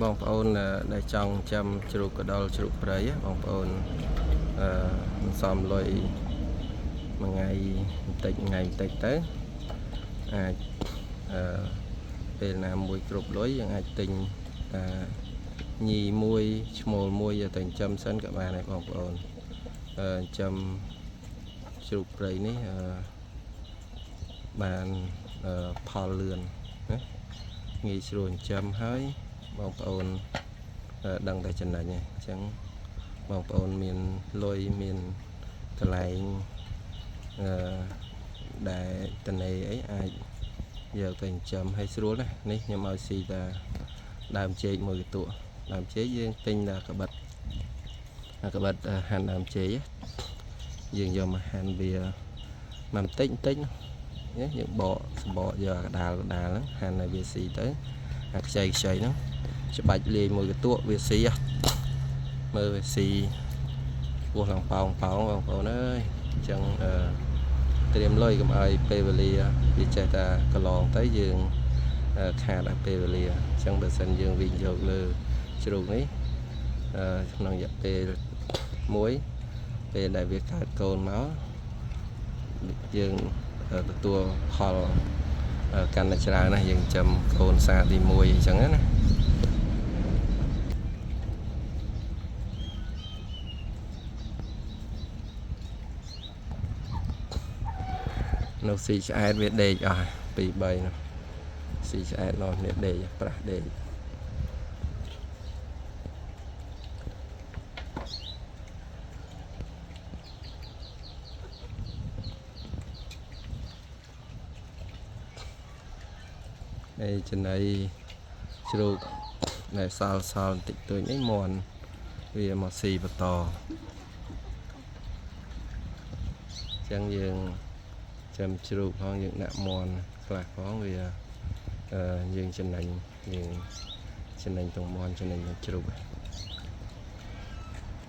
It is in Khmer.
បងប្អូនដែលចង់ចាំជ្រូកកដុលជ្រូកព្រៃបងប្អូនសំលុយមួយថ្ងៃបន្តិចទៅអាចពេលណាមួយគ្រប់លុយយើងអាចទិញញីមួយឈ្មោលមួយយកទៅចិញ្ចឹមសិនក៏បានដែរបងប្អូនចិញ្ចឹមជ្រូកព្រៃនេះបានផលលឿនណាងាយស្រួលចិញ្ចឹមហើយបងប្អូនដឹងតែចំណេញហ្នឹងអញ្ចឹងបងប្អូនមានលុយមានកន្លែងដែលតនេអីអាចយកទៅចិញ្ចឹមឲ្យស្រួលណានេះខ្ញុំឲ្យស៊ីតាដើមចេកមួយកន្ទក់ដើមចេកយើងទិញតែកបិតហាន់ដើមចេកយើងយកមកហាន់វាមកបន្តិចយើងបកយកកដាលហ្នឹងហាន់ឲ្យវាស៊ីទៅអាខ្ចីហ្នឹងច្បាច់លាយមួយកន្ទក់វាស៊ីមើលវាស៊ីពោះឡើងប៉ោងបងប្អូនអើយអញ្ចឹងត្រៀមលុយកុំឲ្យពេលវេលាវាចេះតែកន្លងទៅយើងខាតដល់ពេលវេលាអញ្ចឹងបើសិនយើងវិញយកលើជ្រូកនេះក្នុងរយៈពេលមួយពេលដែលវាកើតកូនមកយើងទទួលផលកាន់តែច្រើនណាស់យើងចិញ្ចឹមកូនសាទី1អញ្ចឹងណានៅស៊ីឆ្អែតវាដេកអស់2 3នោះស៊ីឆ្អែតនោះនេះដេកប្រាស់ដេកហើយចំណីជ្រូកដែលសល់បន្តិចតួចនេះមន់វាមកស៊ីបន្តអញ្ចឹងយើងចាំជ្រូកផងយើងដាក់មន់ខ្លះផងវាយើងចំណេញទាំងមន់ចំណេញទាំងជ្រូក